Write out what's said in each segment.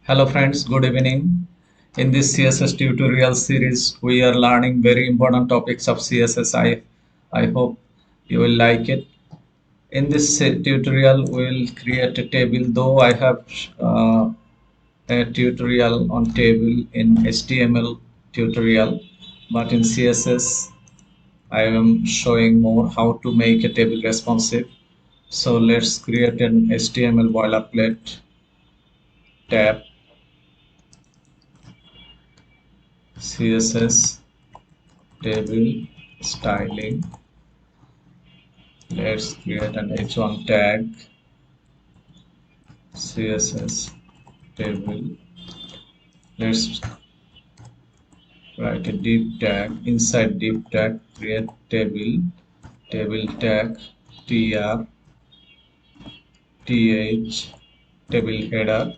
Hello friends, good evening. In this CSS tutorial series, we are learning very important topics of CSS. I hope you will like it. In this tutorial, we will create a table, though I have a tutorial on table in HTML tutorial, but in CSS, I am showing more how to make a table responsive. So let's create an HTML boilerplate tab, CSS table styling. Let's create an h1 tag, CSS table. Let's write a div tag. Inside div tag, create table tag, tr, th, table header.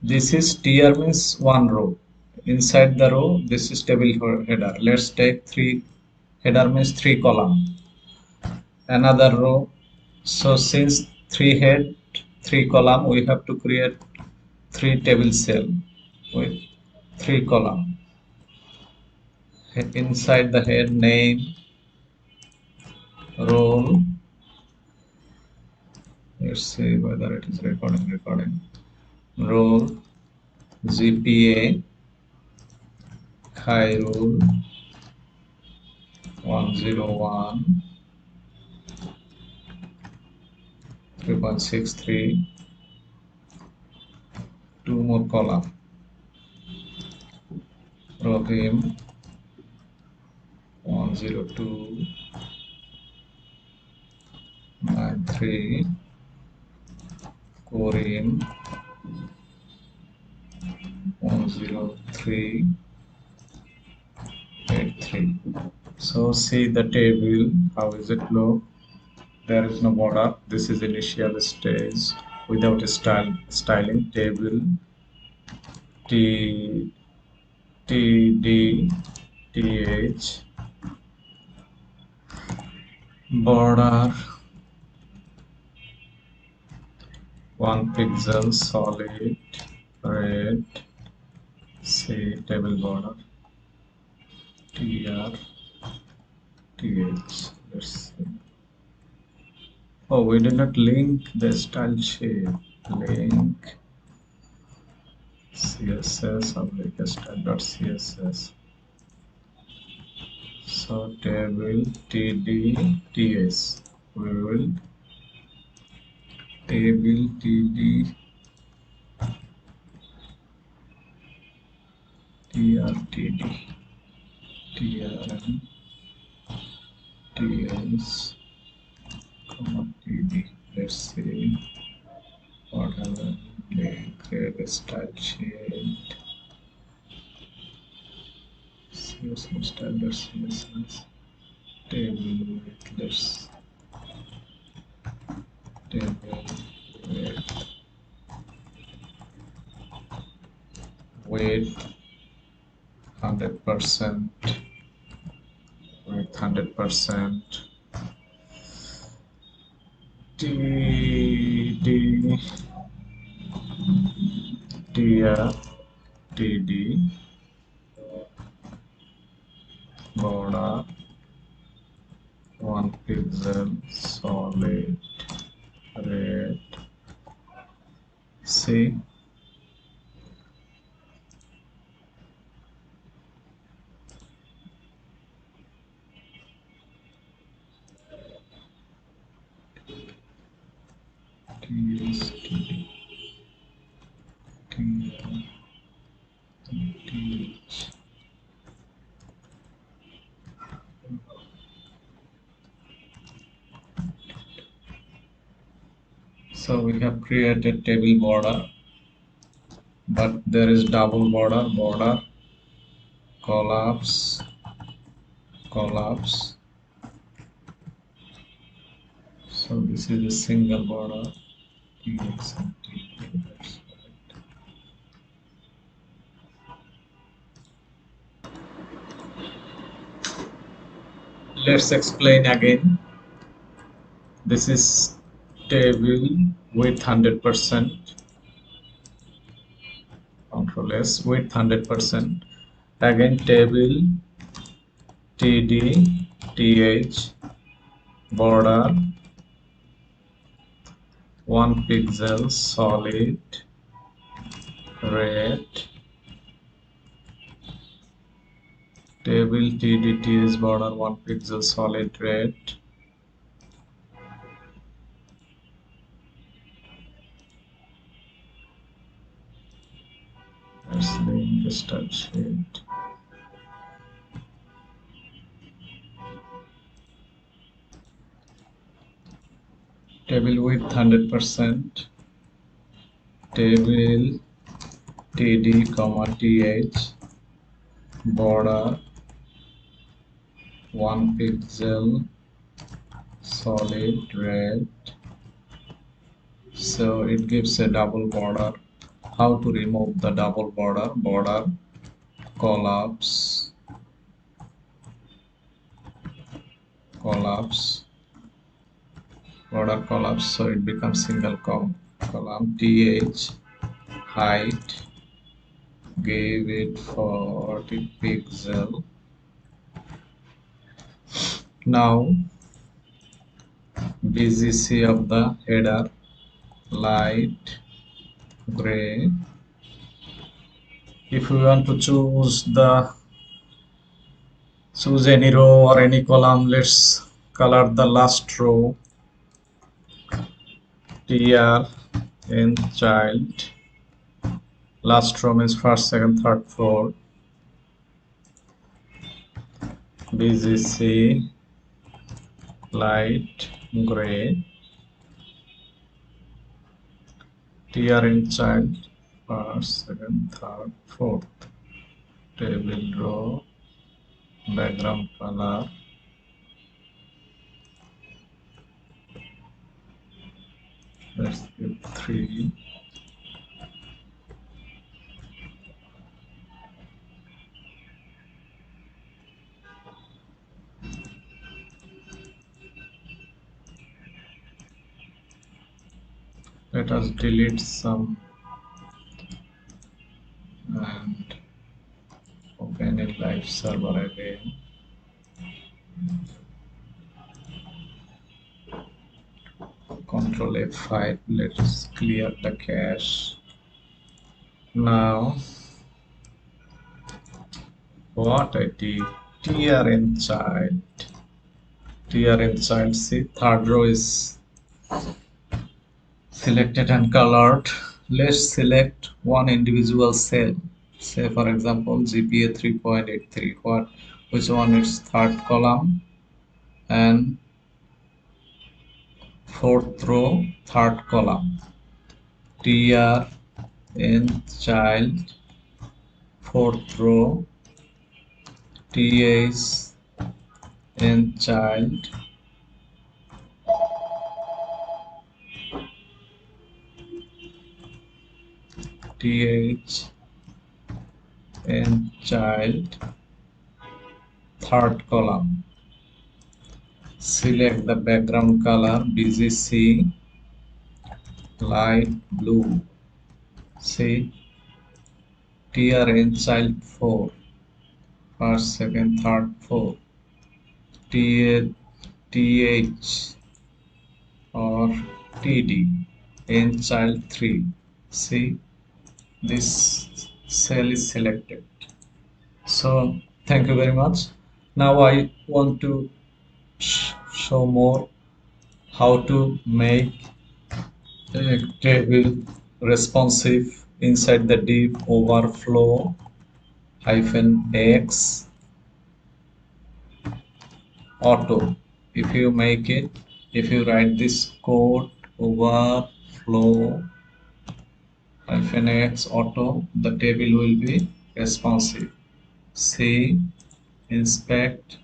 This is tr means one row. Inside the row, this is table header. Let's take three. Header means three column. Another row. So since three head, three column, we have to create three table cell with three column. Inside the head, name, role. Let's see whether it is recording. Role, GPA, high rule 101, 3.63, two more column. Row him 102, 93, core him 103, 83. So see the table, how is it look? There is no border. This is initial stage without a styling. Table T T D T H border 1 pixel solid red. See table border TR TH. Let's see. Oh, we did not link the style shape. Link CSS oblique style.css. So table TDTS. We will table TD TRTD TRN TS TD. Let's see whatever create a style sheet. CSS style.css table with let's table with 100% with 100% TD TR TD border 1 pixel solid red. See TSTD TH. So we have created table border, but there is double border, collapse. So this is a single border. TX and TD. That's right. Let's explain again. This is table with 100%. Control S, width 100%. Again table TD TH border 1 pixel solid red. Table TD TH border 1 pixel solid red. That's the ink style sheet. Table width 100%. Table TD comma TH border 1 pixel solid red. So it gives a double border. How to remove the double border? Border collapse border collapse, so it becomes single column. TH height, gave it 40 pixel. Now BGC of the header light gray. If we want to choose any row or any column, let's color the last row. TR in child, last row means first, second, third, fourth. BGC light gray. TR in child, first, second, third, fourth. Table row, background color, let's give 3. Let us delete some and open a live server again. Control F5. Let's clear the cache. Now what I did, TR in child, see, third row is selected and colored. Let's select one individual cell, say for example GPA 3.83. Which one is third column and fourth row, third column. TR in child, fourth row. TH in child, TH in child, third column. Select the background color BGC light blue. See, TR in child 4, first, second, third, fourth. TH or TD in child 3. See, this cell is selected. So thank you very much. Now I want to show more how to make a table responsive inside the div overflow -x auto. If you make it, if you write this code overflow -x auto, the table will be responsive. See, inspect.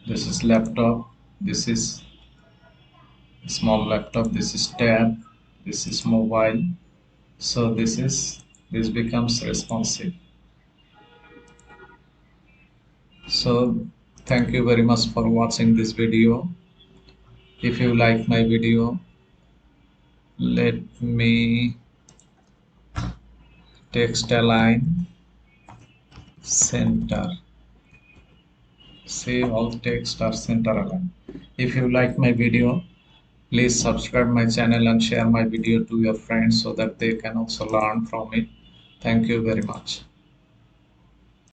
This is laptop, this is small laptop, this is tab, this is mobile. So this becomes responsive. So thank you very much for watching this video. If you like my video, let me text align center. See, all text are center aligned. If you like my video, please subscribe my channel and share my video to your friends so that they can also learn from it. Thank you very much.